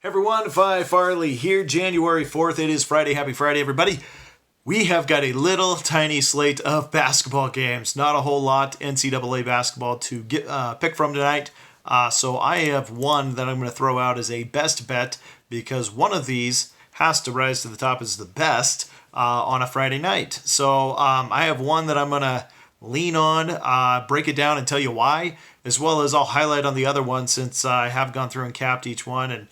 Everyone, Phi Farley here, January 4th. It is Friday. Happy Friday, everybody. We have got a little tiny slate of basketball games. Not a whole lot NCAA basketball to pick from tonight. So I have one that I'm going to throw out as a best bet because one of these has to rise to the top as the best on a Friday night. So I have one that I'm going to lean on, break it down and tell you why, as well as I'll highlight on the other one since I have gone through and capped each one. And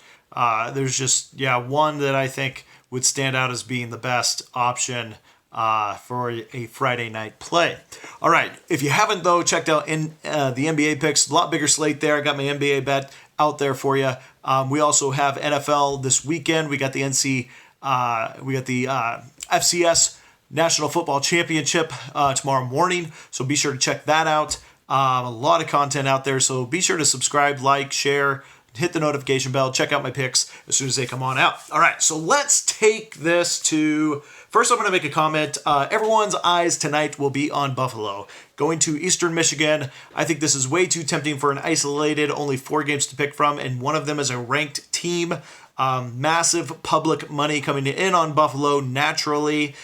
there's just, one that I think would stand out as being the best option for a Friday night play. All right, if you haven't, though, checked out the NBA picks, a lot bigger slate there. I got my NBA bet out there for you. We also have NFL this weekend. We got the FCS National Football Championship tomorrow morning, so be sure to check that out. A lot of content out there, so be sure to subscribe, like, share, hit the notification bell, check out my picks as soon as they come on out. All right, so let's take this to... First, I'm going to make a comment. Everyone's eyes tonight will be on Buffalo. Going to Eastern Michigan, I think this is way too tempting for an isolated, only 4 games to pick from, and one of them is a ranked team. Massive public money coming in on Buffalo naturally.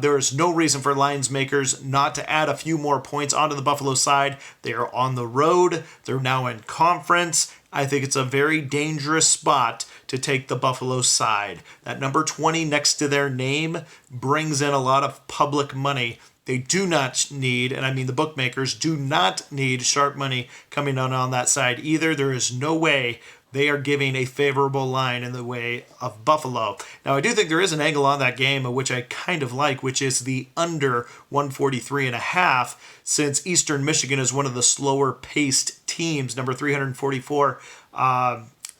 There is no reason for lines makers not to add a few more points onto the Buffalo side. They are on the road. They're now in conference. I think it's a very dangerous spot to take the Buffalo side. That number 20 next to their name brings in a lot of public money. They do not need, and I mean the bookmakers, do not need sharp money coming on that side either. There is no way they are giving a favorable line in the way of Buffalo. Now, I do think there is an angle on that game, which I kind of like, which is the under 143.5, since Eastern Michigan is one of the slower-paced teams, number 344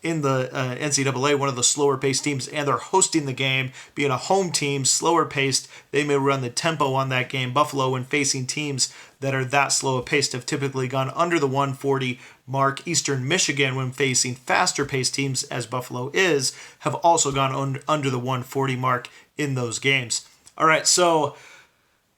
in the NCAA, one of the slower-paced teams, and they're hosting the game. Being a home team, slower-paced, they may run the tempo on that game. Buffalo, when facing teams that are that slow-paced, have typically gone under the 140 mark. Eastern Michigan, when facing faster-paced teams, as Buffalo is, have also gone under the 140 mark in those games. All right, so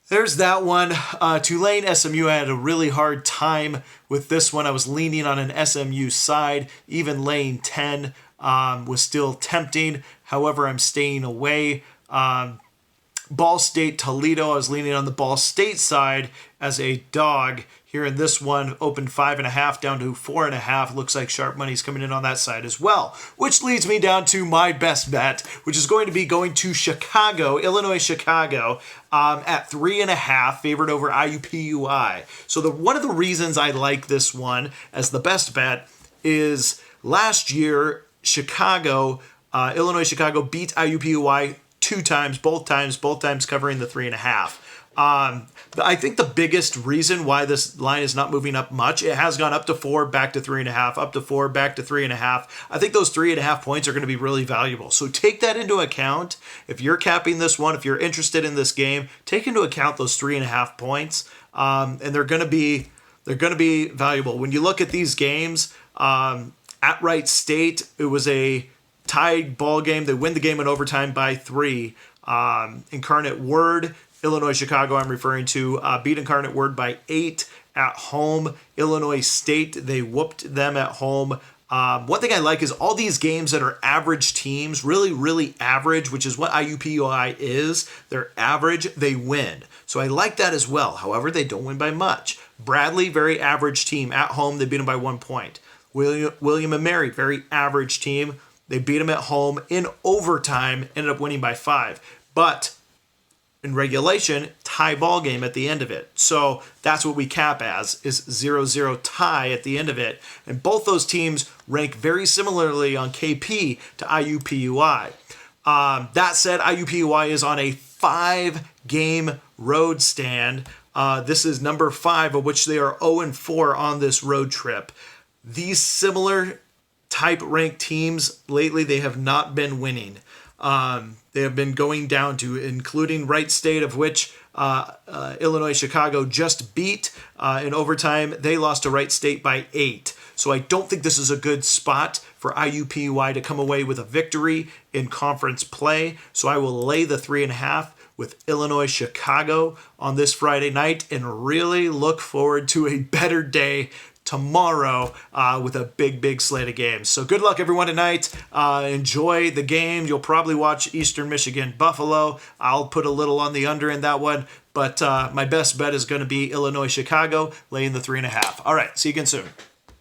there's that one. Tulane SMU, I had a really hard time with this one. I was leaning on an SMU side. Even laying 10 was still tempting. However, I'm staying away. Ball State Toledo, I was leaning on the Ball State side as a dog. Here in this one, opened 5.5 down to 4.5. Looks like sharp money's coming in on that side as well. Which leads me down to my best bet, which is going to be going to Chicago, Illinois-Chicago, at 3.5, favored over IUPUI. So one of the reasons I like this one as the best bet is last year, Illinois-Chicago beat IUPUI 2 times, both times covering the 3.5. I think the biggest reason why this line is not moving up much, it has gone up to 4, back to 3.5, up to 4, back to 3.5. I think those 3.5 points are going to be really valuable. So take that into account. If you're capping this one, if you're interested in this game, take into account those 3.5 points, and they're going to be valuable. When you look at these games, at Wright State, it was a tied ball game. They win the game in overtime by 3. Incarnate Word, Illinois-Chicago, I'm referring to, beat Incarnate Word by 8 at home. Illinois State, they whooped them at home. One thing I like is all these games that are average teams, really, really average, which is what IUPUI is. They're average, they win. So I like that as well. However, they don't win by much. Bradley, very average team. At home, they beat them by 1 point. William and Mary, very average team. They beat them at home in overtime, ended up winning by 5. But in regulation, tie ball game at the end of it. So that's what we cap as, is 0-0 tie at the end of it. And both those teams rank very similarly on KP to IUPUI. That said, IUPUI is on a 5-game road stand. This is number 5, of which they are 0-4 on this road trip. These similar type ranked teams lately, they have not been winning. They have been going down to, including Wright State, of which Illinois-Chicago just beat in overtime. They lost to Wright State by 8. So I don't think this is a good spot for IUPUI to come away with a victory in conference play. So I will lay the 3.5 with Illinois-Chicago on this Friday night and really look forward to a better day tomorrow with a big slate of games. So good luck, everyone, tonight. Enjoy the game. You'll probably watch Eastern Michigan Buffalo. I'll put a little on the under in that one. But my best bet is going to be Illinois-Chicago, laying the 3.5. All right, see you again soon.